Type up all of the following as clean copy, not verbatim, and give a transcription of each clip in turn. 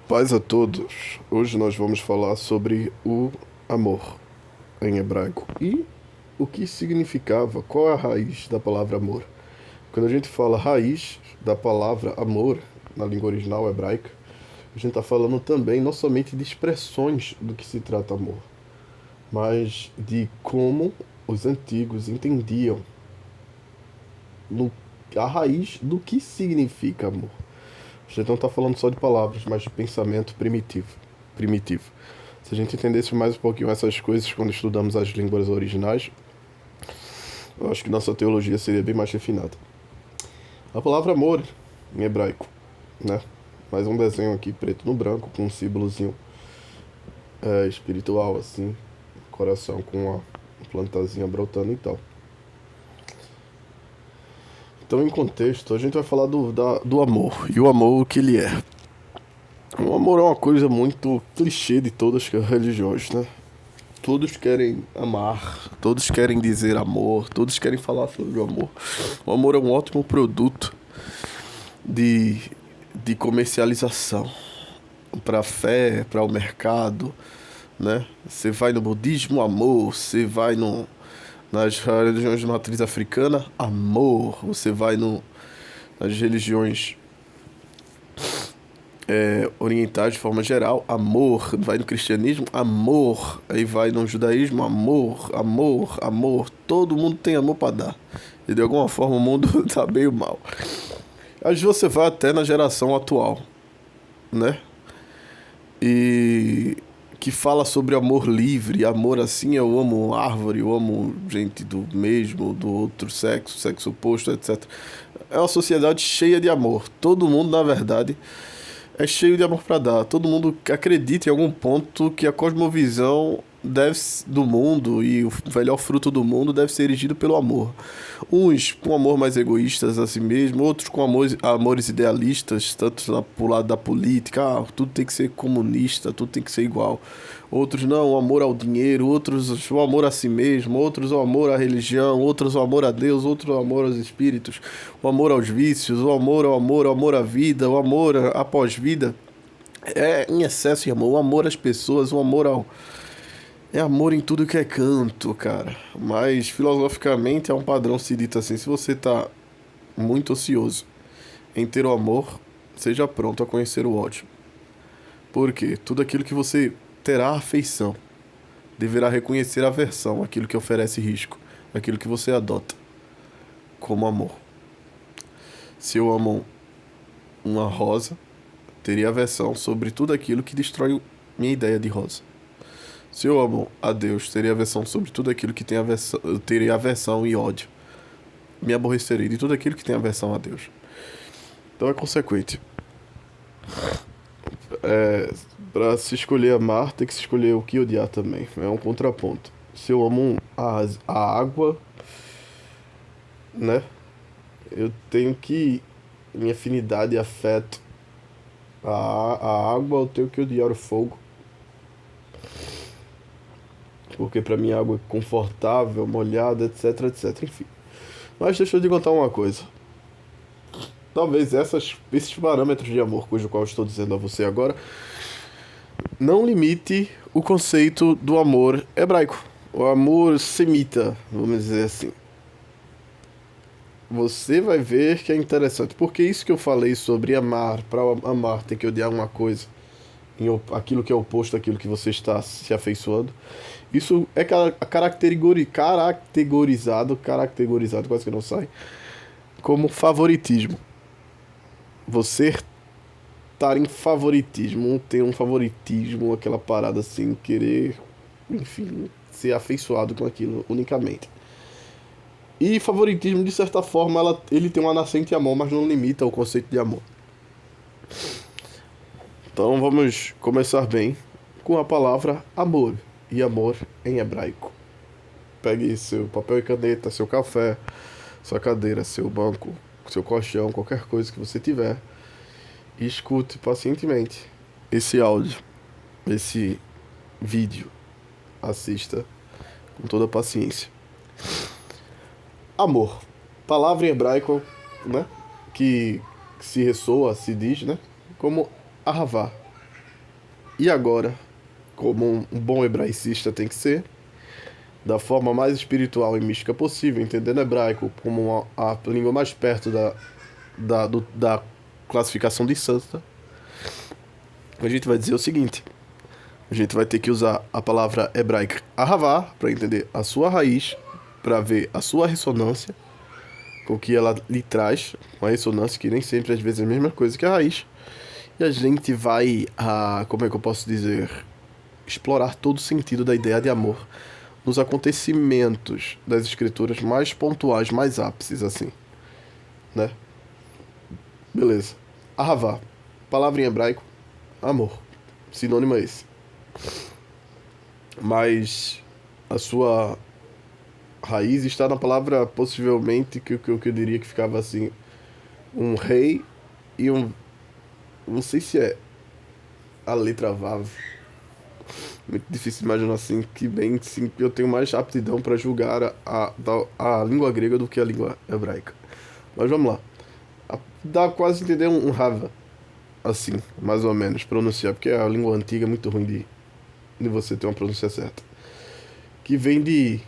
Paz a todos. Hoje nós vamos falar sobre o amor em hebraico e o que significava, qual é a raiz da palavra amor. Quando a gente fala raiz da palavra amor na língua original hebraica, a gente está falando também não somente de expressões do que se trata amor, mas de como os antigos entendiam no, a raiz do que significa amor. A gente não está falando só de palavras, mas de pensamento primitivo. Se a gente entendesse mais um pouquinho essas coisas quando estudamos as línguas originais, eu acho que nossa teologia seria bem mais refinada. A palavra amor, em hebraico, né? Mais um desenho aqui preto no branco, com um símbolozinho espiritual, assim, coração com uma plantazinha brotando e tal. Então, em contexto, a gente vai falar do amor. E o amor, o que ele é. O amor é uma coisa muito clichê de todas as religiões, né? Todos querem amar, todos querem dizer amor, todos querem falar sobre o amor. O amor é um ótimo produto de, de comercialização para a fé, para o mercado, né? Você vai no budismo, amor. Você vai nas religiões de matriz africana, amor. Você vai nas religiões orientais de forma geral, amor. Vai no cristianismo, amor. Aí vai no judaísmo, amor, amor, amor. Todo mundo tem amor para dar. E de alguma forma o mundo tá meio mal. Às vezes você vai até na geração atual, né? E que fala sobre amor livre, amor assim, eu amo árvore, eu amo gente do mesmo, do outro sexo, sexo oposto, etc. É uma sociedade cheia de amor. Todo mundo, na verdade, é cheio de amor para dar. Todo mundo acredita em algum ponto que a cosmovisão do mundo e o melhor fruto do mundo deve ser erigido pelo amor. Uns com amor mais egoístas a si mesmo, outros com amores idealistas, tanto pro lado da política, tudo tem que ser comunista, tudo tem que ser igual. Outros não, o amor ao dinheiro, outros o amor a si mesmo, outros o amor à religião, outros o amor a Deus, outros o amor aos espíritos, o amor aos vícios, o amor ao amor, o amor à vida, o amor após vida. É em excesso de amor, o amor às pessoas, o amor ao... É amor em tudo que é canto, cara. Mas filosoficamente é um padrão se dito assim. Se você tá muito ocioso em ter o amor, seja pronto a conhecer o ódio. Porque tudo aquilo que você terá afeição deverá reconhecer aversão àquilo que oferece risco, aquilo que você adota como amor. Se eu amo uma rosa, teria aversão sobre tudo aquilo que destrói minha ideia de rosa. Se eu amo a Deus, teria aversão sobre tudo aquilo que tem aversão, eu teria aversão e ódio. Me aborrecerei de tudo aquilo que tem aversão a Deus. Então é consequente. Para se escolher amar, tem que se escolher o que odiar também. É um contraponto. Se eu amo a água, né? Eu tenho que, minha afinidade e afeto a água, eu tenho que odiar o fogo. Porque para mim a água é confortável, molhada, etc, etc, enfim. Mas deixa eu te contar uma coisa. Talvez esses parâmetros de amor, cujo qual eu estou dizendo a você agora, não limite o conceito do amor hebraico, o amor semita, vamos dizer assim. Você vai ver que é interessante, porque isso que eu falei sobre amar, para amar tem que odiar uma coisa, aquilo que é oposto àquilo que você está se afeiçoando. Isso é caracterizado, quase que não sai, como favoritismo. Você estar em favoritismo, ter um favoritismo, aquela parada assim, querer, enfim, ser afeiçoado com aquilo unicamente. E favoritismo, de certa forma, ele tem uma nascente amor, mas não limita o conceito de amor. Então vamos começar bem com a palavra amor. E amor em hebraico. Pegue seu papel e caneta, seu café, sua cadeira, seu banco, seu colchão, qualquer coisa que você tiver, e escute pacientemente esse áudio, esse vídeo. Assista com toda a paciência. Amor. Palavra em hebraico, né? Que se ressoa, se diz, né? Como ahavá. E agora, como um bom hebraicista tem que ser, da forma mais espiritual e mística possível, entendendo hebraico como a língua mais perto da classificação de santa, a gente vai dizer o seguinte: a gente vai ter que usar a palavra hebraica ahavá para entender a sua raiz, para ver a sua ressonância, com o que ela lhe traz, uma ressonância que nem sempre às vezes é a mesma coisa que a raiz. E a gente vai, como é que eu posso dizer, explorar todo o sentido da ideia de amor nos acontecimentos das escrituras mais pontuais, mais ápices, assim, né? Beleza. Ahavá, palavra em hebraico, amor. Sinônimo é esse. Mas a sua raiz está na palavra, possivelmente, que eu diria que ficava assim, um rei e um... Não sei se é a letra Vav. Muito difícil imaginar assim, que bem, sim, eu tenho mais aptidão para julgar a língua grega do que a língua hebraica. Mas vamos lá. Dá quase entender um Rava, assim, mais ou menos, pronunciar, porque a língua antiga é muito ruim de você ter uma pronúncia certa. Que vem de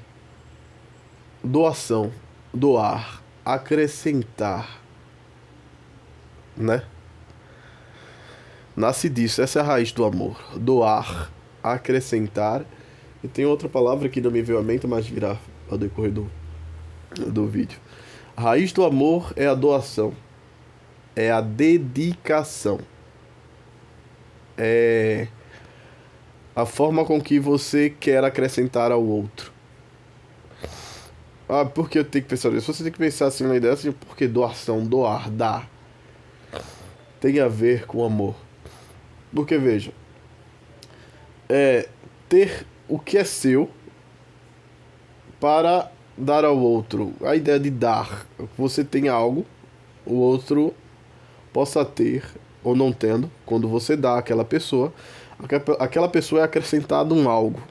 doação, doar, acrescentar, né? Nasce disso, essa é a raiz do amor. Doar, acrescentar. E tem outra palavra que não me veio à mente, mas virá ao decorrer do vídeo. A raiz do amor é a doação. É a dedicação. É a forma com que você quer acrescentar ao outro. Ah, por que eu tenho que pensar nisso? Você tem que pensar assim na ideia assim, porque doação, doar, dar, tem a ver com amor. Porque veja, ter o que é seu para dar ao outro. A ideia de dar. Você tem algo, o outro possa ter ou não tendo. Quando você dá àquela pessoa, aquela pessoa é acrescentada um algo.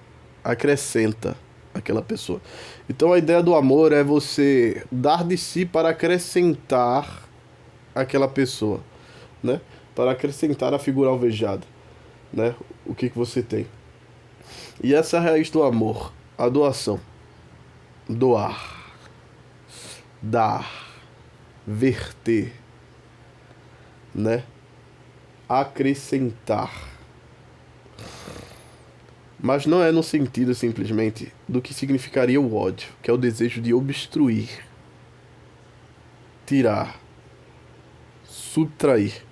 Acrescenta aquela pessoa. Então a ideia do amor é você dar de si para acrescentar aquela pessoa, né? Para acrescentar a figura alvejada, né? O que você tem. E essa é a raiz do amor, a doação. Doar, dar, verter, né? Acrescentar. Mas não é no sentido simplesmente do que significaria o ódio, que é o desejo de obstruir, tirar, subtrair.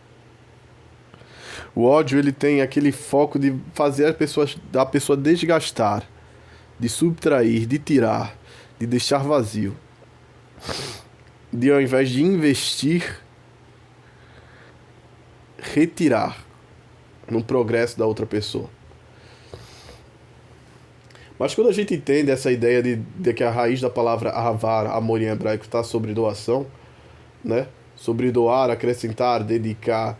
O ódio, ele tem aquele foco de fazer a pessoa desgastar, de subtrair, de tirar, de deixar vazio. De ao invés de investir, retirar no progresso da outra pessoa. Mas quando a gente entende essa ideia de que a raiz da palavra ahavar, amor em hebraico, está sobre doação, né? Sobre doar, acrescentar, dedicar,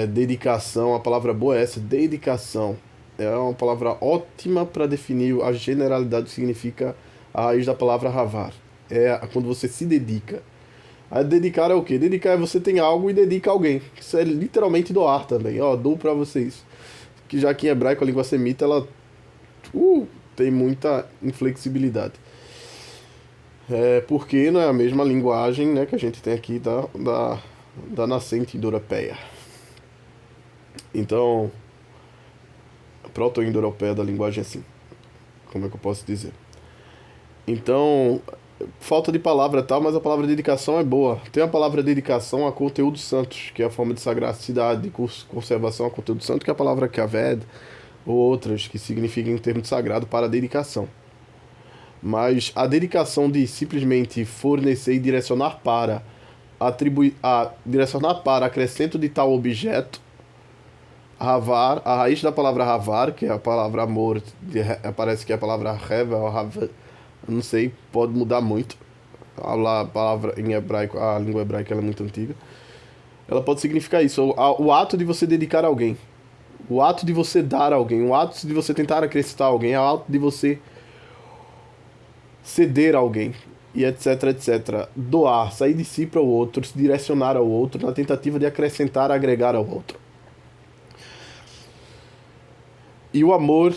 dedicação, a palavra boa é essa, dedicação. É uma palavra ótima para definir a generalidade que significa a raiz da palavra ahavar. É quando você se dedica. A dedicar é o quê? Dedicar é você tem algo e dedica a alguém. Isso é literalmente doar também. Ó, dou para vocês. Que já que em hebraico a língua semita, ela tem muita inflexibilidade. Porque não é a mesma linguagem, né, que a gente tem aqui da nascente indo-europeia. Então, a proto-indo-europeia da linguagem é assim. Como é que eu posso dizer? Então, falta de palavra tal, mas a palavra dedicação é boa. Tem a palavra dedicação a conteúdos santos, que é a forma de sagracidade, de conservação a conteúdo santo, que é a palavra kaved, ou outras que significam em termo de sagrado para dedicação. Mas a dedicação de simplesmente fornecer e direcionar para direcionar para acrescento de tal objeto, ravar, a raiz da palavra ravar, que é a palavra amor, parece que é a palavra reva ou rava, não sei, pode mudar muito. A palavra em hebraico, a língua hebraica ela é muito antiga. Ela pode significar isso, o ato de você dedicar a alguém. O ato de você dar a alguém, o ato de você tentar acrescentar a alguém, é o ato de você ceder a alguém, e etc, etc. Doar, sair de si para o outro, se direcionar ao outro, na tentativa de acrescentar, agregar ao outro. E o amor,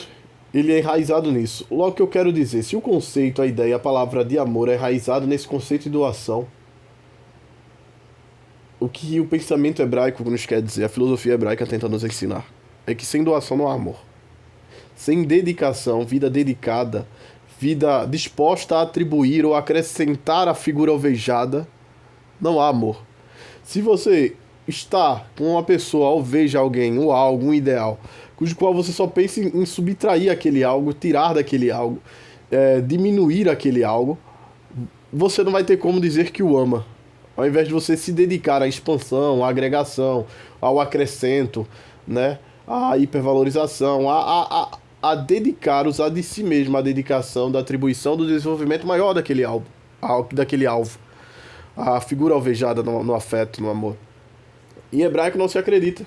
ele é enraizado nisso. Logo que eu quero dizer, se o conceito, a ideia, a palavra de amor é enraizado nesse conceito de doação, o que o pensamento hebraico nos quer dizer, a filosofia hebraica tenta nos ensinar, é que sem doação não há amor. Sem dedicação, vida dedicada, vida disposta a atribuir ou acrescentar a figura alvejada, não há amor. Se você está com uma pessoa, alveja alguém, ou algo, um ideal, cujo qual você só pensa em subtrair aquele algo, tirar daquele algo, diminuir aquele algo, você não vai ter como dizer que o ama. Ao invés de você se dedicar à expansão, à agregação, ao acrescento, né, à hipervalorização, a dedicar, usar de si mesmo a dedicação da atribuição do desenvolvimento maior daquele alvo, a figura alvejada no afeto, no amor. Em hebraico não se acredita.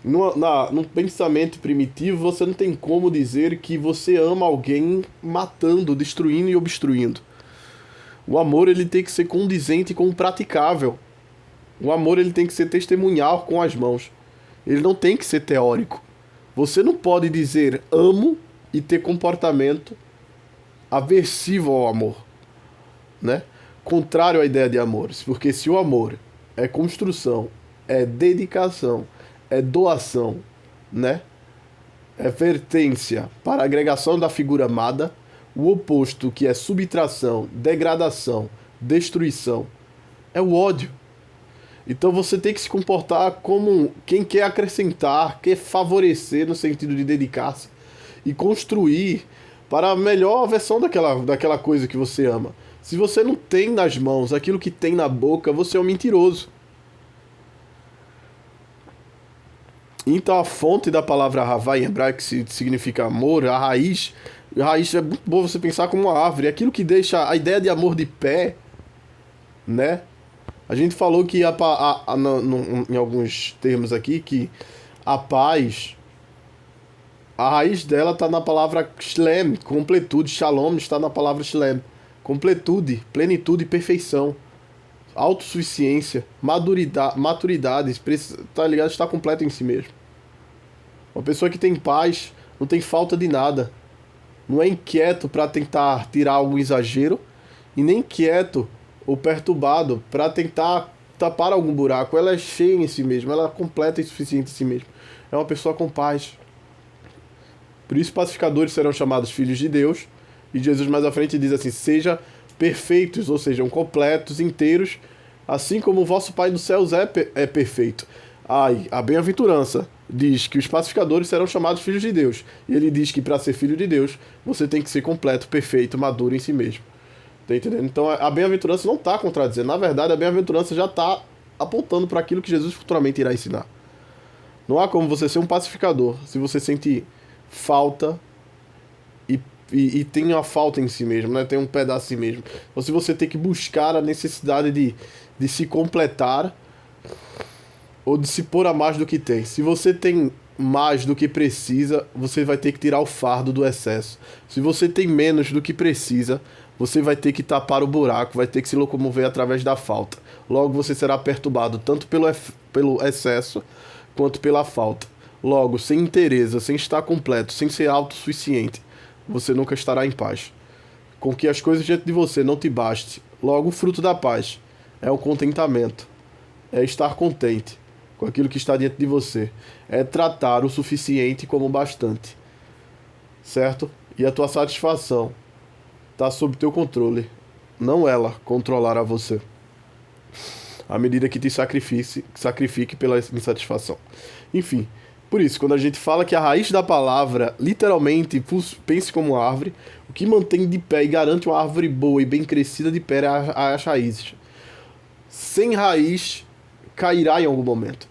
No pensamento primitivo, você não tem como dizer que você ama alguém matando, destruindo e obstruindo. O amor, ele tem que ser condizente com o praticável. O amor, ele tem que ser testemunhal com as mãos. Ele não tem que ser teórico. Você não pode dizer amo e ter comportamento aversivo ao amor, né? Contrário à ideia de amor. Porque se o amor é construção, é dedicação, é doação, né? É vertência para a agregação da figura amada, o oposto, que é subtração, degradação, destruição, é o ódio. Então você tem que se comportar como quem quer acrescentar, quer favorecer no sentido de dedicar-se e construir para a melhor versão daquela coisa que você ama. Se você não tem nas mãos aquilo que tem na boca, você é um mentiroso. Então a fonte da palavra Havá em hebraico, que significa amor, a raiz é muito bom você pensar como uma árvore. É aquilo que deixa a ideia de amor de pé, né? A gente falou que em alguns termos aqui, que a paz, a raiz dela está na palavra shlem, completude. Shalom está na palavra shlem. Completude, plenitude e perfeição. Autossuficiência, maturidade, tá ligado? Está completo em si mesmo. Uma pessoa que tem paz não tem falta de nada. Não é inquieto para tentar tirar algum exagero e nem inquieto ou perturbado para tentar tapar algum buraco. Ela é cheia em si mesma, ela é completa e suficiente em si mesma. É uma pessoa com paz. Por isso pacificadores serão chamados filhos de Deus. E Jesus mais à frente diz assim: seja perfeitos, ou sejam completos, inteiros, assim como o vosso Pai dos céus é perfeito. A bem-aventurança diz que os pacificadores serão chamados filhos de Deus. E ele diz que para ser filho de Deus, você tem que ser completo, perfeito, maduro em si mesmo. Tá entendendo? Então a bem-aventurança não está contradizendo. Na verdade, a bem-aventurança já está apontando para aquilo que Jesus futuramente irá ensinar. Não há como você ser um pacificador se você sente falta e tem uma falta em si mesmo, né? Tem um pedaço em si mesmo. Ou se você tem que buscar a necessidade de se completar ou de se pôr a mais do que tem. Se você tem mais do que precisa, você vai ter que tirar o fardo do excesso. Se você tem menos do que precisa, você vai ter que tapar o buraco, vai ter que se locomover através da falta. Logo você será perturbado tanto pelo excesso quanto pela falta. Logo, sem inteireza, sem estar completo, sem ser autossuficiente, você nunca estará em paz. Com que as coisas diante de você não te baste. Logo, o fruto da paz é o contentamento, é estar contente com aquilo que está diante de você, é tratar o suficiente como bastante, certo? E a tua satisfação está sob teu controle, não ela controlar a você, à medida que te sacrifique pela insatisfação. Enfim, por isso, quando a gente fala que a raiz da palavra, literalmente, pense como árvore, o que mantém de pé e garante uma árvore boa e bem crescida de pé é as raízes. Sem raiz, cairá em algum momento.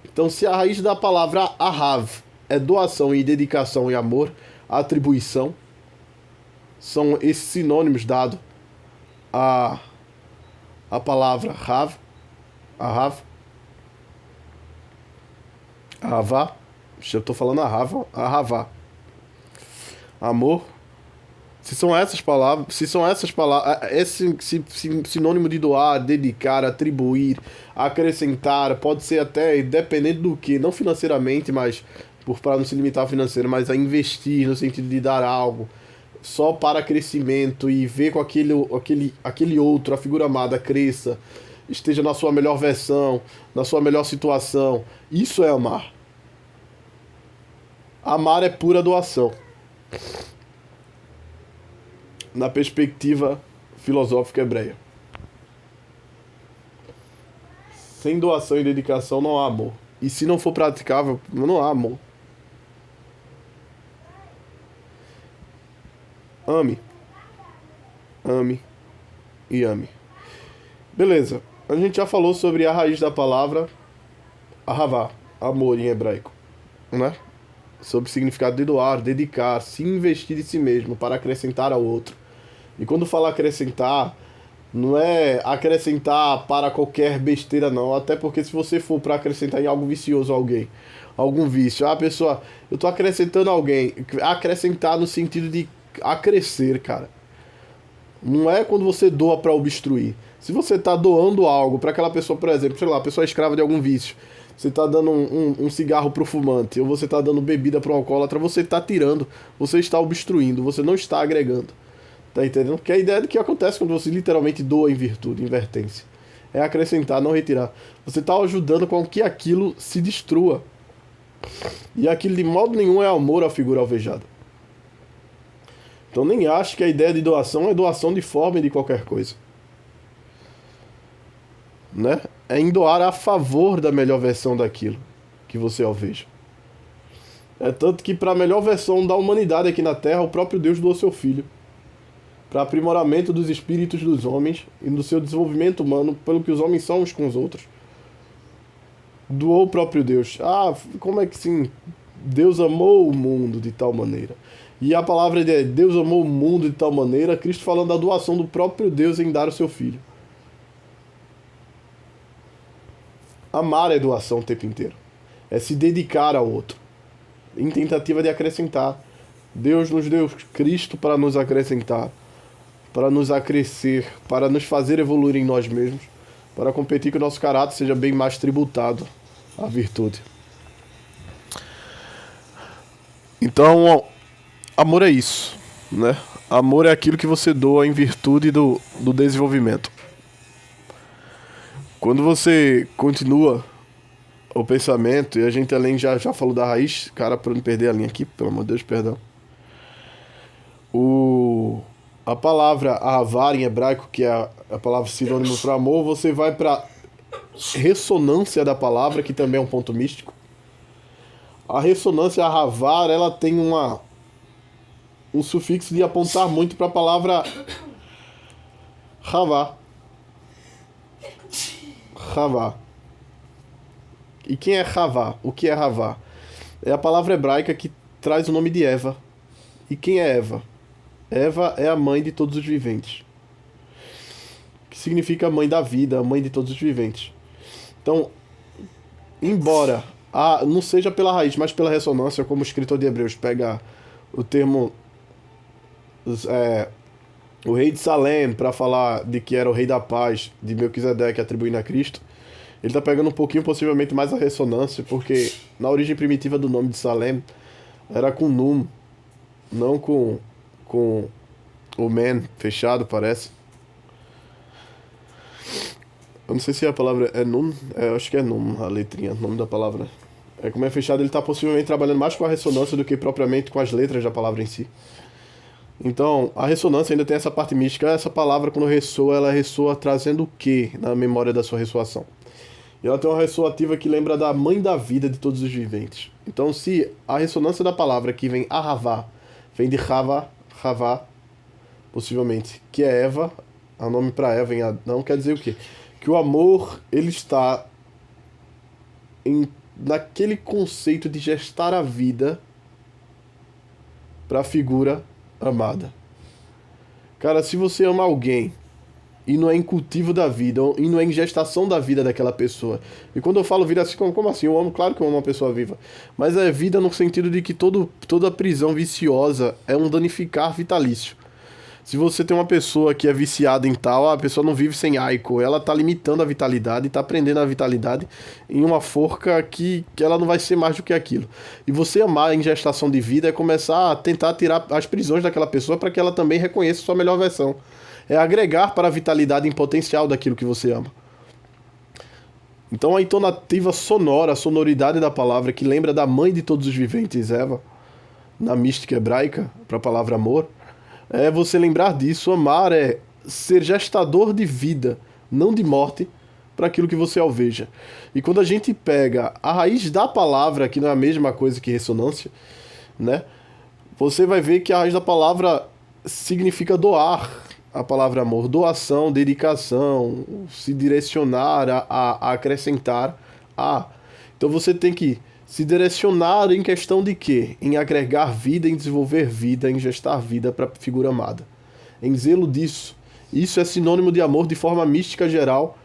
Então, se a raiz da palavra ahav é doação e dedicação e amor, atribuição, são esses sinônimos dados à palavra ahav, ahavá, eu estou falando ahavá, amor. Se são essas palavras, esse sinônimo de doar, dedicar, atribuir, acrescentar, pode ser até, dependendo do que, não financeiramente, mas para não se limitar ao financeiro, mas a investir no sentido de dar algo só para crescimento e ver com aquele outro, a figura amada, cresça, esteja na sua melhor versão, na sua melhor situação. Isso é amar. Amar é pura doação. Na perspectiva filosófica hebreia. Sem doação e dedicação não há amor. E se não for praticável, não há amor. Ame. Ame. E ame. Beleza. A gente já falou sobre a raiz da palavra ahavá, amor em hebraico, né? Sobre o significado de doar, dedicar, se investir em si mesmo para acrescentar ao outro. E quando fala acrescentar, não é acrescentar para qualquer besteira não, até porque se você for para acrescentar em algo vicioso a alguém, algum vício, a pessoa, eu tô acrescentando alguém, acrescentar no sentido de acrescer, cara. Não é quando você doa para obstruir. Se você tá doando algo para aquela pessoa, por exemplo, sei lá, a pessoa é escrava de algum vício, você tá dando um cigarro pro fumante, ou você tá dando bebida pro alcoólatra, você tá tirando, você está obstruindo, você não está agregando. Tá entendendo? Porque a ideia do que acontece quando você literalmente doa em virtude, em vertência, é acrescentar, não retirar. Você está ajudando com que aquilo se destrua. E aquilo de modo nenhum é amor à figura alvejada. Então nem acho que a ideia de doação é doação de forma e de qualquer coisa. Né? É em doar a favor da melhor versão daquilo que você alveja. É tanto que para a melhor versão da humanidade aqui na Terra, o próprio Deus doou seu Filho. Para aprimoramento dos espíritos dos homens e do seu desenvolvimento humano, pelo que os homens são uns com os outros. Doou o próprio Deus. Ah, como é que sim? Deus amou o mundo de tal maneira. E a palavra é Deus amou o mundo de tal maneira, Cristo falando da doação do próprio Deus em dar o seu Filho. Amar é doação o tempo inteiro. É se dedicar ao outro. Em tentativa de acrescentar. Deus nos deu Cristo para nos acrescentar, para nos acrescer, para nos fazer evoluir em nós mesmos, para competir que o nosso caráter seja bem mais tributado à virtude. Então, amor é isso, né? Amor é aquilo que você doa em virtude do desenvolvimento. Quando você continua o pensamento, e a gente além já falou da raiz, cara, para não perder a linha aqui, pelo amor de Deus, perdão. A palavra ahavar em hebraico, que é a palavra sinônimo para amor, você vai para ressonância da palavra, que também é um ponto místico. A ressonância ahavar, ela tem um sufixo de apontar muito para a palavra havá. Havá. E quem é Havá? O que é Havá? É a palavra hebraica que traz o nome de Eva. E quem é Eva? Eva é a mãe de todos os viventes. Que significa mãe da vida, a mãe de todos os viventes. Então, embora não seja pela raiz, mas pela ressonância, como o escritor de Hebreus pega o termo o rei de Salém para falar de que era o rei da paz de Melquisedeque atribuindo a Cristo, ele está pegando um pouquinho, possivelmente, mais a ressonância, porque na origem primitiva do nome de Salém era com Num, não com o Men fechado, parece. Eu não sei se a palavra é Num, eu acho que é Num, a letrinha, o nome da palavra. Como é fechado, ele está possivelmente trabalhando mais com a ressonância do que propriamente com as letras da palavra em si. Então, a ressonância ainda tem essa parte mística. Essa palavra, quando ressoa, ela ressoa trazendo o que na memória da sua ressoação? E ela tem uma ressoativa que lembra da mãe da vida de todos os viventes. Então, se a ressonância da palavra que vem ahavá, vem de Havá, possivelmente, que é Eva, o nome para Eva em Adão, quer dizer o quê? Que o amor, ele está naquele conceito de gestar a vida para a figura amada. Cara, se você ama alguém e não é em cultivo da vida, e não é em gestação da vida daquela pessoa. E quando eu falo vida assim, como assim? Eu amo, claro que eu amo uma pessoa viva. Mas é vida no sentido de que toda prisão viciosa é um danificar vitalício. Se você tem uma pessoa que é viciada em tal, a pessoa não vive sem álcool, ela tá limitando a vitalidade, tá prendendo a vitalidade em uma forca que ela não vai ser mais do que aquilo. E você amar em gestação de vida é começar a tentar tirar as prisões daquela pessoa para que ela também reconheça sua melhor versão. É agregar para a vitalidade em potencial daquilo que você ama. Então a entonativa sonora, a sonoridade da palavra que lembra da mãe de todos os viventes, Eva, na mística hebraica, para a palavra amor, é você lembrar disso. Amar é ser gestador de vida, não de morte, para aquilo que você alveja. E quando a gente pega a raiz da palavra, que não é a mesma coisa que ressonância, né? Você vai ver que a raiz da palavra significa doar, a palavra amor, doação, dedicação, se direcionar a acrescentar a. Então você tem que se direcionar em questão de quê? Em agregar vida, em desenvolver vida, em gestar vida para a figura amada. Em zelo disso. Isso é sinônimo de amor de forma mística geral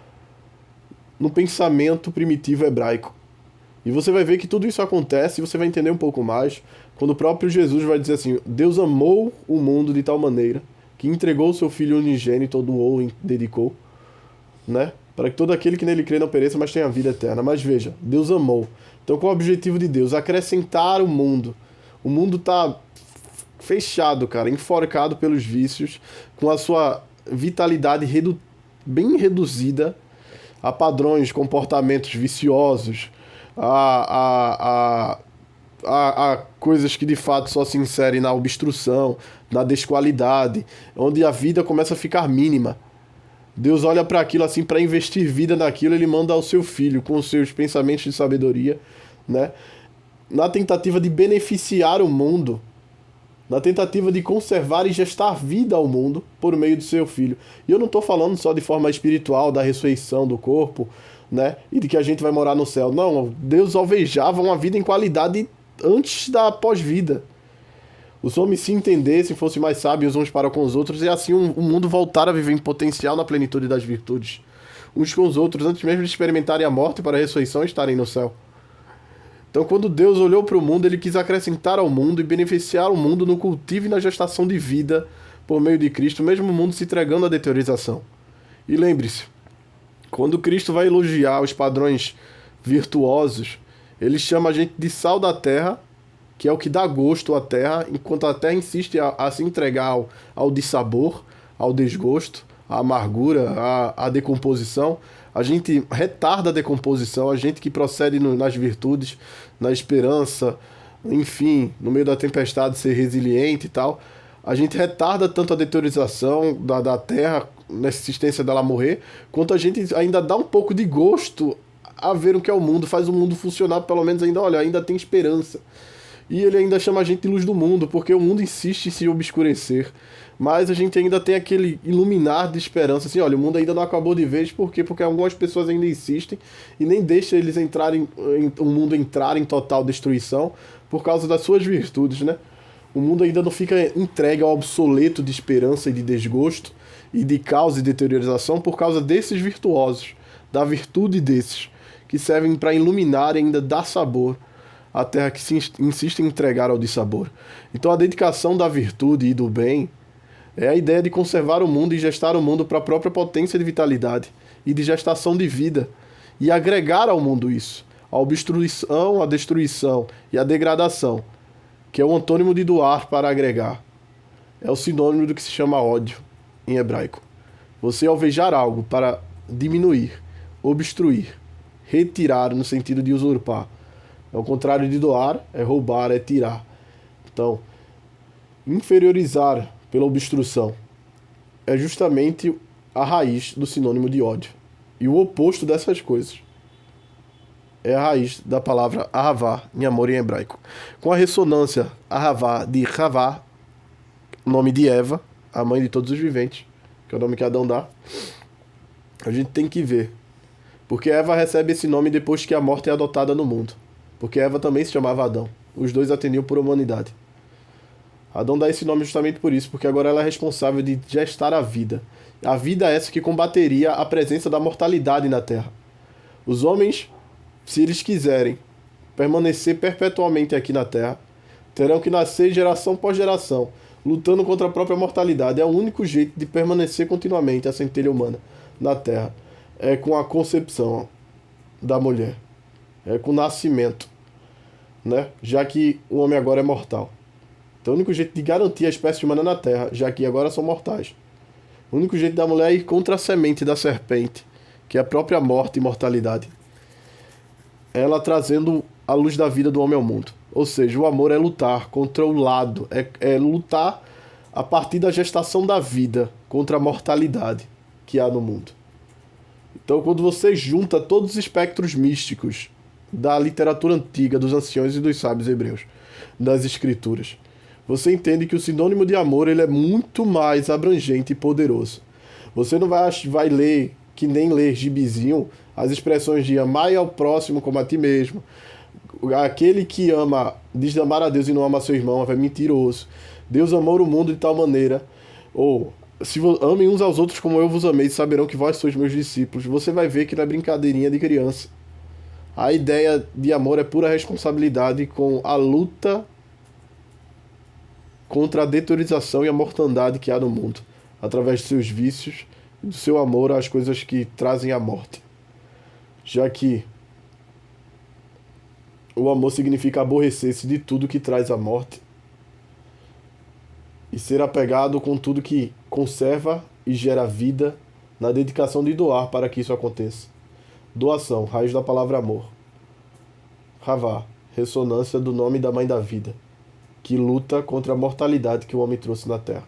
no pensamento primitivo hebraico. E você vai ver que tudo isso acontece, e você vai entender um pouco mais, quando o próprio Jesus vai dizer assim: Deus amou o mundo de tal maneira que entregou o seu Filho unigênito, ou doou, dedicou, né? Para que todo aquele que nele crê não pereça, mas tenha vida eterna. Mas veja, Deus amou. Então qual é o objetivo de Deus? Acrescentar o mundo. O mundo está fechado, cara, enforcado pelos vícios, com a sua vitalidade bem reduzida a padrões, comportamentos viciosos, a coisas que de fato só se inserem na obstrução, na desqualidade, onde a vida começa a ficar mínima. Deus olha para aquilo assim, para investir vida naquilo, ele manda ao seu filho com os seus pensamentos de sabedoria, né? Na tentativa de beneficiar o mundo, na tentativa de conservar e gestar vida ao mundo por meio do seu filho. E eu não estou falando só de forma espiritual, da ressurreição do corpo, né? E de que a gente vai morar no céu. Não, Deus alvejava uma vida em qualidade antes da pós-vida. Os homens se entendessem, fossem mais sábios uns para com os outros, e assim o mundo voltar a viver em potencial na plenitude das virtudes. Uns com os outros, antes mesmo de experimentarem a morte para a ressurreição e estarem no céu. Então, quando Deus olhou para o mundo, ele quis acrescentar ao mundo e beneficiar o mundo no cultivo e na gestação de vida por meio de Cristo, mesmo o mundo se entregando à deteriorização. E lembre-se, quando Cristo vai elogiar os padrões virtuosos, ele chama a gente de sal da terra, que é o que dá gosto à terra, enquanto a terra insiste a se entregar ao dissabor, ao desgosto, à amargura, à decomposição. A gente retarda a decomposição, a gente que procede nas virtudes, na esperança, enfim, no meio da tempestade ser resiliente e tal. A gente retarda tanto a deteriorização da terra, na existência dela morrer, quanto a gente ainda dá um pouco de gosto a ver o que é o mundo, faz o mundo funcionar, pelo menos ainda, olha, ainda tem esperança. E ele ainda chama a gente de luz do mundo, porque o mundo insiste em se obscurecer. Mas a gente ainda tem aquele iluminar de esperança, assim, olha, o mundo ainda não acabou de vez, por quê? Porque algumas pessoas ainda insistem e nem deixam eles o mundo entrar em total destruição por causa das suas virtudes, né? O mundo ainda não fica entregue ao obsoleto de esperança e de desgosto e de causa e deteriorização por causa desses virtuosos, da virtude desses, que servem para iluminar e ainda dar sabor à terra que se insiste em entregar ao dissabor. Então a dedicação da virtude e do bem é a ideia de conservar o mundo e gestar o mundo para a própria potência de vitalidade e de gestação de vida, e agregar ao mundo isso, a obstruição, a destruição e a degradação, que é o antônimo de doar para agregar. É o sinônimo do que se chama ódio em hebraico. Você alvejar algo para diminuir, obstruir, retirar no sentido de usurpar. É o contrário de doar, é roubar, é tirar. Então, inferiorizar pela obstrução é justamente a raiz do sinônimo de ódio. E o oposto dessas coisas é a raiz da palavra ahavá, em amor em hebraico. Com a ressonância ahavá de Havá, nome de Eva, a mãe de todos os viventes, que é o nome que Adão dá, a gente tem que ver. Porque Eva recebe esse nome depois que a morte é adotada no mundo. Porque Eva também se chamava Adão. Os dois atendiam por humanidade. Adão dá esse nome justamente por isso, porque agora ela é responsável de gestar a vida. A vida é essa que combateria a presença da mortalidade na Terra. Os homens, se eles quiserem permanecer perpetuamente aqui na Terra, terão que nascer geração após geração, lutando contra a própria mortalidade. É o único jeito de permanecer continuamente a centelha humana na Terra. É com a concepção da mulher. É com o nascimento, né? Já que o homem agora é mortal. Então o único jeito de garantir a espécie humana na Terra, já que agora são mortais. O único jeito da mulher é ir contra a semente da serpente, que é a própria morte e mortalidade. Ela trazendo a luz da vida do homem ao mundo. Ou seja, o amor é lutar contra o lado, é lutar a partir da gestação da vida contra a mortalidade que há no mundo. Então, quando você junta todos os espectros místicos da literatura antiga, dos anciões e dos sábios hebreus, das escrituras, você entende que o sinônimo de amor ele é muito mais abrangente e poderoso. Você não vai ler, que nem ler gibizinho, as expressões de amar ao próximo como a ti mesmo. Aquele que ama, diz de amar a Deus e não ama seu irmão, é mentiroso. Deus amou o mundo de tal maneira. Ou, se amem uns aos outros como eu vos amei, saberão que vós sois meus discípulos. Você vai ver que não é brincadeirinha de criança. A ideia de amor é pura responsabilidade com a luta contra a deteriorização e a mortandade que há no mundo, através de seus vícios e do seu amor às coisas que trazem a morte. Já que o amor significa aborrecer-se de tudo que traz a morte e ser apegado com tudo que conserva e gera vida na dedicação de doar para que isso aconteça. Doação, raiz da palavra amor. Ravá, ressonância do nome da mãe da vida, que luta contra a mortalidade que o homem trouxe na Terra.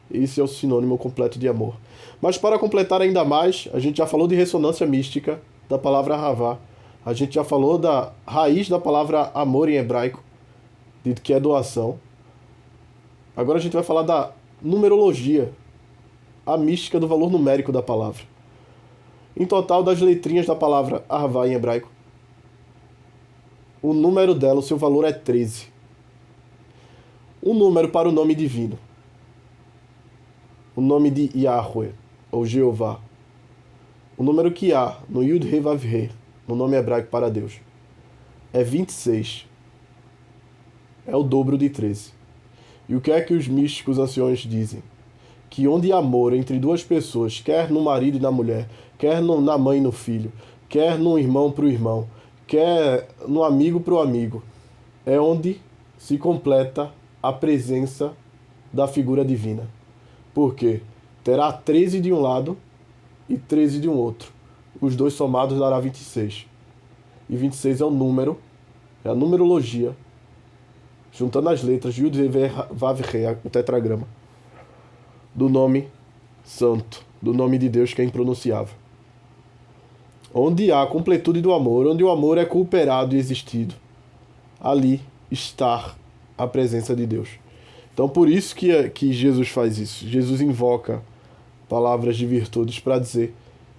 Esse é o sinônimo completo de amor. Mas para completar ainda mais, a gente já falou de ressonância mística da palavra Ravá. A gente já falou da raiz da palavra amor em hebraico, que é doação. Agora a gente vai falar da numerologia, a mística do valor numérico da palavra. Em total, das letrinhas da palavra Ravá em hebraico, o número dela, o seu valor é 13. Um número para o nome divino. O nome de Yahweh, ou Jeová. O número que há no Yud He Vav He, no nome hebraico para Deus, é 26. É o dobro de 13. E o que é que os místicos anciões dizem? Que onde há amor entre duas pessoas, quer no marido e na mulher, quer na mãe e no filho, quer no irmão para o irmão, quer no amigo para o amigo, é onde se completa a presença da figura divina. Por quê? Terá 13 de um lado e 13 de um outro. Os dois somados dará 26. E 26 é o número, é a numerologia, juntando as letras Yud Vav He, o tetragrama, do nome santo, do nome de Deus que é impronunciável. Onde há a completude do amor, onde o amor é cooperado e existido, ali está a presença de Deus. Então por isso que Jesus faz isso. Jesus invoca palavras de virtudes para dizer: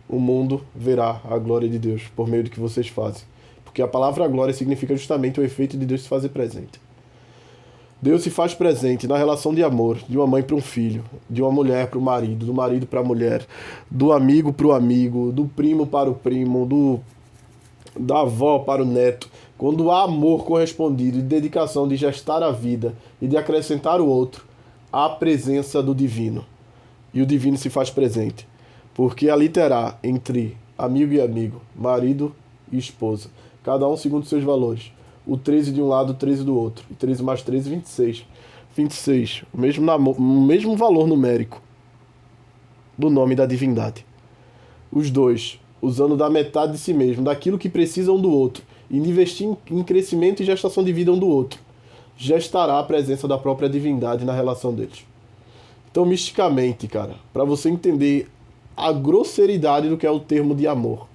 o mundo verá a glória de Deus por meio do que vocês fazem. Porque a palavra glória significa justamente o efeito de Deus se fazer presente. Deus se faz presente na relação de amor, de uma mãe para um filho, de uma mulher para o marido, do marido para a mulher, do amigo para o amigo, do primo para o primo, da avó para o neto. Quando há amor correspondido e dedicação de gestar a vida e de acrescentar o outro, há a presença do divino. E o divino se faz presente. Porque ali terá entre amigo e amigo, marido e esposa, cada um segundo seus valores. O 13 de um lado, o 13 do outro. E 13 mais 13, 26. 26, o mesmo valor numérico do nome da divindade. Os dois, usando da metade de si mesmo, daquilo que precisam do outro, e investir em crescimento e gestação de vida um do outro, gestará a presença da própria divindade na relação deles. Então, misticamente, cara, para você entender a grosseridade do que é o termo de amor,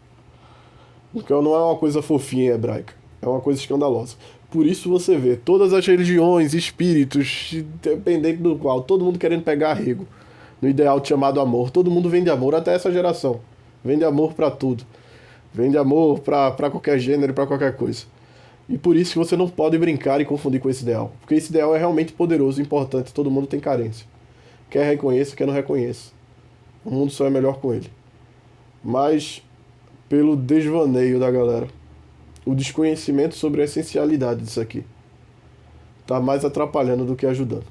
porque não é uma coisa fofinha em hebraica, é uma coisa escandalosa. Por isso você vê todas as religiões, espíritos, dependendo do qual, todo mundo querendo pegar arrego no ideal chamado amor. Todo mundo vende amor, até essa geração. Vende amor para tudo. Vende amor para qualquer gênero, para qualquer coisa. E por isso que você não pode brincar e confundir com esse ideal. Porque esse ideal é realmente poderoso e importante. Todo mundo tem carência. Quer reconheça, quer não reconheça. O mundo só é melhor com ele. Mas, pelo desvaneio da galera, o desconhecimento sobre a essencialidade disso aqui, tá mais atrapalhando do que ajudando.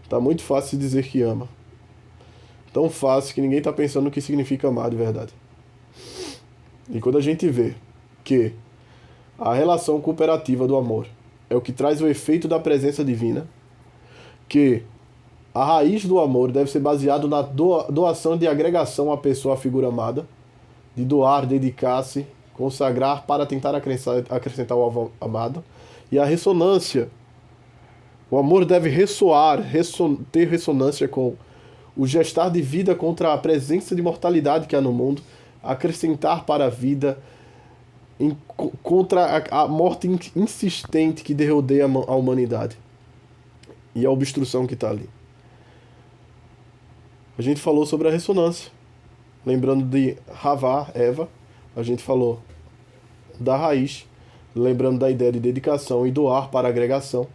Tá muito fácil dizer que ama. Tão fácil que ninguém tá pensando no que significa amar de verdade. E quando a gente vê que a relação cooperativa do amor é o que traz o efeito da presença divina, que a raiz do amor deve ser baseado na doação de agregação à pessoa, à figura amada, de doar, dedicar-se, consagrar para tentar acrescentar o amado, e a ressonância. O amor deve ressoar, ter ressonância com o gestar de vida contra a presença de mortalidade que há no mundo, acrescentar para a vida, contra a morte insistente que derrodeia a humanidade e a obstrução que está ali. A gente falou sobre a ressonância, lembrando de Havá, Eva. A gente falou da raiz, lembrando da ideia de dedicação e doar para agregação.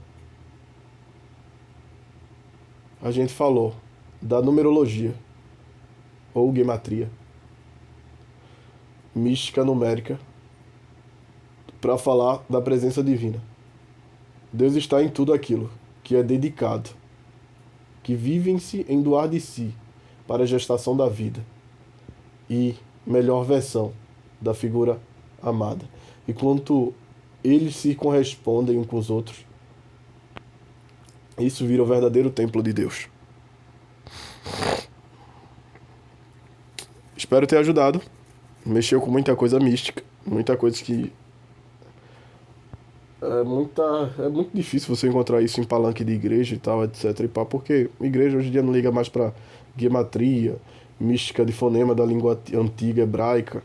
A gente falou da numerologia, ou gematria, mística numérica, para falar da presença divina. Deus está em tudo aquilo que é dedicado, que vivem-se em doar de si para a gestação da vida e melhor versão da figura amada. E quanto eles se correspondem uns com os outros, isso vira o verdadeiro templo de Deus. Espero ter ajudado. Mexeu com muita coisa mística, muita coisa que é muito difícil você encontrar isso em palanque de igreja e tal, etc. E pá, porque a igreja hoje em dia não liga mais pra gematria, mística de fonema da língua antiga hebraica,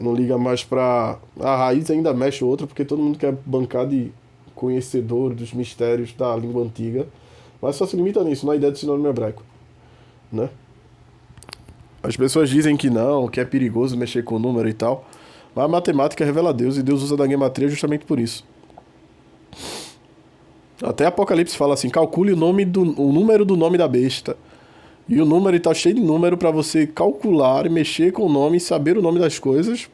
não liga mais pra... A raiz ainda mexe outra, porque todo mundo quer bancar de conhecedor dos mistérios da língua antiga, mas só se limita nisso, na ideia de sinônimo hebraico, né? As pessoas dizem que não, que é perigoso mexer com o número e tal, mas a matemática revela Deus, e Deus usa da gematria justamente por isso. Até Apocalipse fala assim, calcule o número do nome da besta. E o número está cheio de número para você calcular, mexer com o nome, saber o nome das coisas.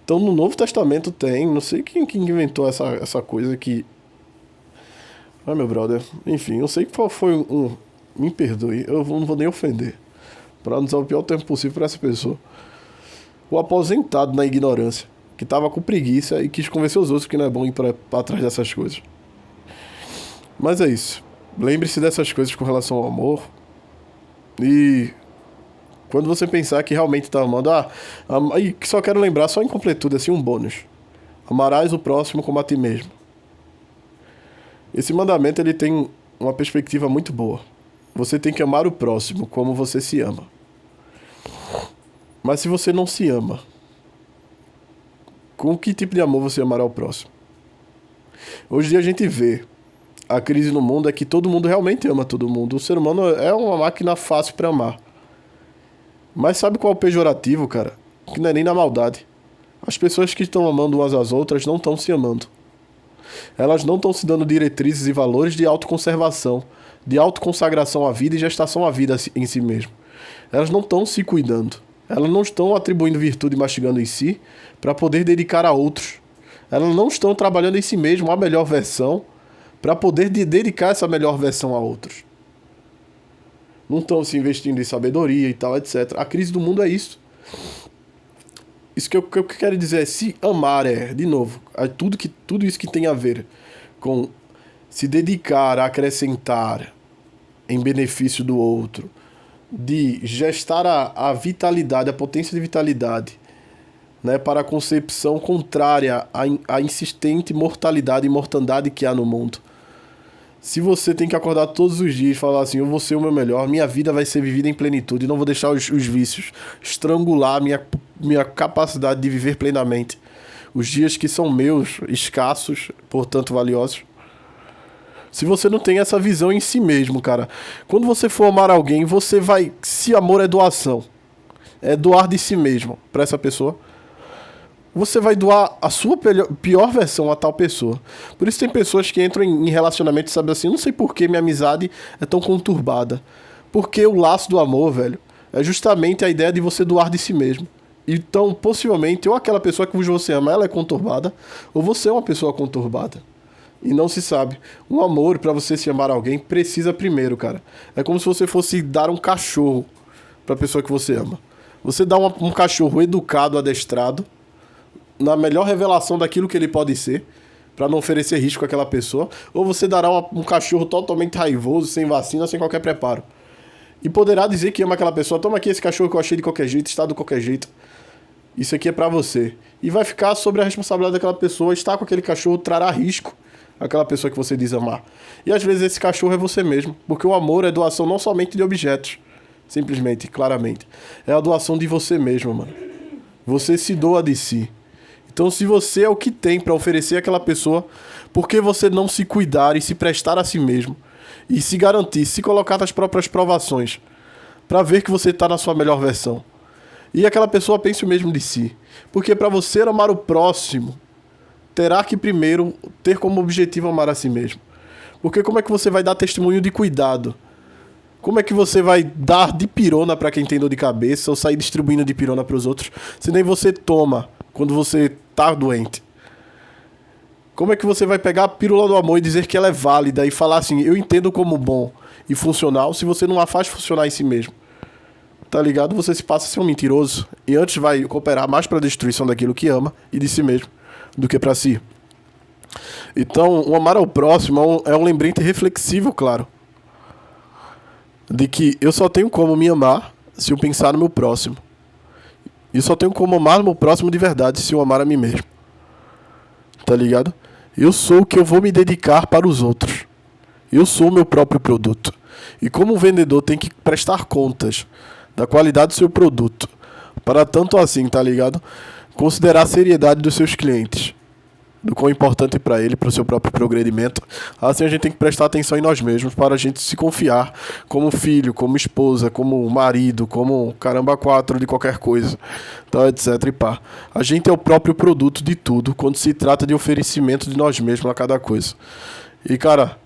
Então no Novo Testamento tem, não sei quem inventou essa coisa que... Ai, meu brother, enfim, eu sei que foi me perdoe, eu não vou nem ofender, para não usar o pior termo possível para essa pessoa. O aposentado na ignorância, que tava com preguiça e quis convencer os outros que não é bom ir pra trás dessas coisas. Mas é isso. Lembre-se dessas coisas com relação ao amor. E quando você pensar que realmente tá amando, e só quero lembrar, só em completude, assim, um bônus. Amarás o próximo como a ti mesmo. Esse mandamento, ele tem uma perspectiva muito boa. Você tem que amar o próximo como você se ama. Mas se você não se ama, com que tipo de amor você amará o próximo? Hoje em dia a gente vê a crise no mundo é que todo mundo realmente ama todo mundo. O ser humano é uma máquina fácil para amar. Mas sabe qual é o pejorativo, cara? Que não é nem na maldade. As pessoas que estão amando umas às outras não estão se amando. Elas não estão se dando diretrizes e valores de autoconservação, de autoconsagração à vida e gestação à vida em si mesmo. Elas não estão se cuidando. Elas não estão atribuindo virtude e mastigando em si para poder dedicar a outros. Elas não estão trabalhando em si mesmo a melhor versão para poder dedicar essa melhor versão a outros. Não estão se investindo em sabedoria e tal, etc. A crise do mundo é isso. Isso que eu quero dizer é se amar de novo, tudo isso que tem a ver com se dedicar a acrescentar em benefício do outro, de gestar a vitalidade, a potência de vitalidade, né, para a concepção contrária à insistente mortalidade e mortandade que há no mundo. Se você tem que acordar todos os dias e falar assim, eu vou ser o meu melhor, minha vida vai ser vivida em plenitude, não vou deixar os vícios estrangular minha capacidade de viver plenamente. Os dias que são meus, escassos, portanto valiosos. Se você não tem essa visão em si mesmo, cara, quando você for amar alguém, você vai... Se amor é doação, é doar de si mesmo para essa pessoa, você vai doar a sua pior versão a tal pessoa. Por isso tem pessoas que entram em relacionamento e sabem assim, não sei por que minha amizade é tão conturbada. Porque o laço do amor, velho, é justamente a ideia de você doar de si mesmo. Então, possivelmente, ou aquela pessoa que você ama, ela é conturbada, ou você é uma pessoa conturbada. e não se sabe. Um amor, pra você se amar alguém, precisa primeiro, cara. É como se você fosse dar um cachorro pra pessoa que você ama. Você dá um cachorro educado, adestrado, na melhor revelação daquilo que ele pode ser, pra não oferecer risco àquela pessoa, ou você dará um cachorro totalmente raivoso, sem vacina, sem qualquer preparo. E poderá dizer que ama aquela pessoa. Toma aqui esse cachorro que eu achei de qualquer jeito, está de qualquer jeito. Isso aqui é pra você. E vai ficar sobre a responsabilidade daquela pessoa. Estar com aquele cachorro trará risco àquela pessoa que você diz amar. E às vezes esse cachorro é você mesmo. Porque o amor é doação não somente de objetos. Simplesmente, claramente. É a doação de você mesmo, mano. Você se doa de si. Então se você é o que tem pra oferecer àquela pessoa, por que você não se cuidar e se prestar a si mesmo? E se garantir, se colocar nas próprias provações, pra ver que você tá na sua melhor versão. E aquela pessoa pense o mesmo de si. Porque para você amar o próximo, terá que primeiro ter como objetivo amar a si mesmo. Porque como é que você vai dar testemunho de cuidado? Como é que você vai dar de pirona para quem tem dor de cabeça ou sair distribuindo de pirona para os outros, se nem você toma quando você tá doente? Como é que você vai pegar a pílula do amor e dizer que ela é válida e falar assim, eu entendo como bom e funcional, se você não a faz funcionar em si mesmo? Tá ligado? Você se passa a ser um mentiroso e antes vai cooperar mais para a destruição daquilo que ama e de si mesmo do que para si. Então, o amar ao próximo é um lembrete reflexivo, claro, de que eu só tenho como me amar se eu pensar no meu próximo. E só tenho como amar o meu próximo de verdade se eu amar a mim mesmo. Tá ligado? Eu sou o que eu vou me dedicar para os outros. Eu sou o meu próprio produto. E como um vendedor tem que prestar contas da qualidade do seu produto, para tanto assim, tá ligado? Considerar a seriedade dos seus clientes, do quão importante para ele, para o seu próprio progredimento. Assim a gente tem que prestar atenção em nós mesmos, para a gente se confiar como filho, como esposa, como marido, como caramba quatro de qualquer coisa, então, etc e pá. A gente é o próprio produto de tudo, quando se trata de oferecimento de nós mesmos a cada coisa. E cara,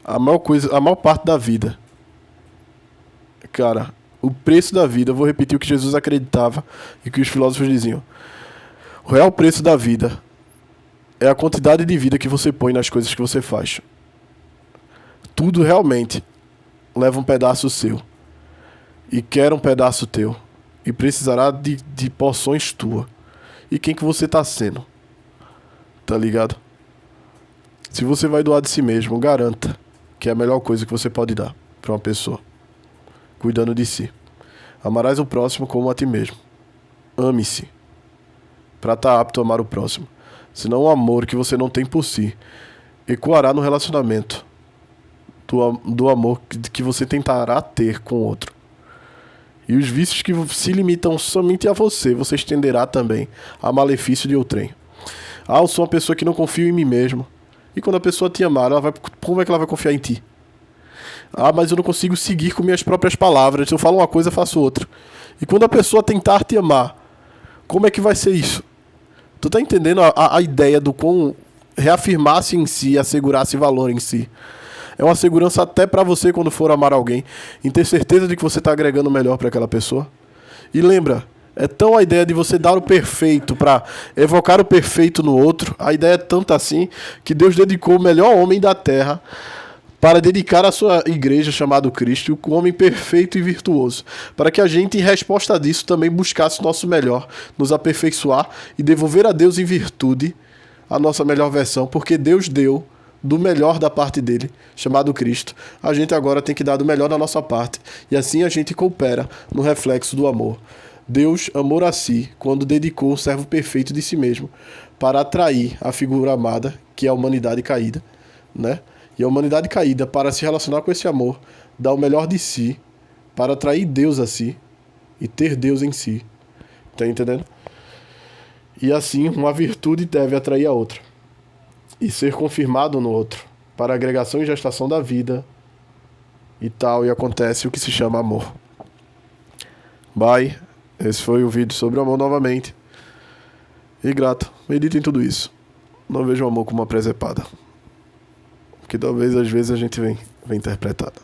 a maior parte da vida, cara, o preço da vida, eu vou repetir o que Jesus acreditava e que os filósofos diziam. O real preço da vida é a quantidade de vida que você põe nas coisas que você faz. Tudo realmente leva um pedaço seu. E quer um pedaço teu. E precisará de porções tuas. E quem que você tá sendo? Tá ligado? Se você vai doar de si mesmo, garanta que é a melhor coisa que você pode dar para uma pessoa. Cuidando de si. Amarás o próximo como a ti mesmo. Ame-se para estar apto a amar o próximo. Senão o amor que você não tem por si ecoará no relacionamento do amor que você tentará ter com o outro. E os vícios que se limitam somente a você estenderá também a malefício de outrem. Ah, eu sou uma pessoa que não confio em mim mesmo. E quando a pessoa te amar, como é que ela vai confiar em ti? Ah, mas eu não consigo seguir com minhas próprias palavras. Se eu falo uma coisa, eu faço outra. E quando a pessoa tentar te amar, como é que vai ser isso? Tu tá entendendo a ideia do como reafirmar-se em si, assegurar-se valor em si? É uma segurança até pra você quando for amar alguém, em ter certeza de que você tá agregando o melhor pra aquela pessoa. E lembra, é tão a ideia de você dar o perfeito pra evocar o perfeito no outro, a ideia é tanto assim que Deus dedicou o melhor homem da terra para dedicar a sua igreja chamada Cristo, o homem perfeito e virtuoso, para que a gente, em resposta disso, também buscasse o nosso melhor, nos aperfeiçoar e devolver a Deus em virtude a nossa melhor versão, porque Deus deu do melhor da parte dele, chamado Cristo. A gente agora tem que dar do melhor da nossa parte, e assim a gente coopera no reflexo do amor. Deus amou a si quando dedicou o servo perfeito de si mesmo para atrair a figura amada, que é a humanidade caída, né? E a humanidade caída, para se relacionar com esse amor, dá o melhor de si, para atrair Deus a si e ter Deus em si. Tá entendendo? E assim, uma virtude deve atrair a outra e ser confirmado no outro, para a agregação e gestação da vida e tal, e acontece o que se chama amor. Bye. Esse foi o vídeo sobre o amor novamente. E grato. Medite em tudo isso. Não veja o amor como uma presepada. Que talvez às vezes a gente vem interpretada.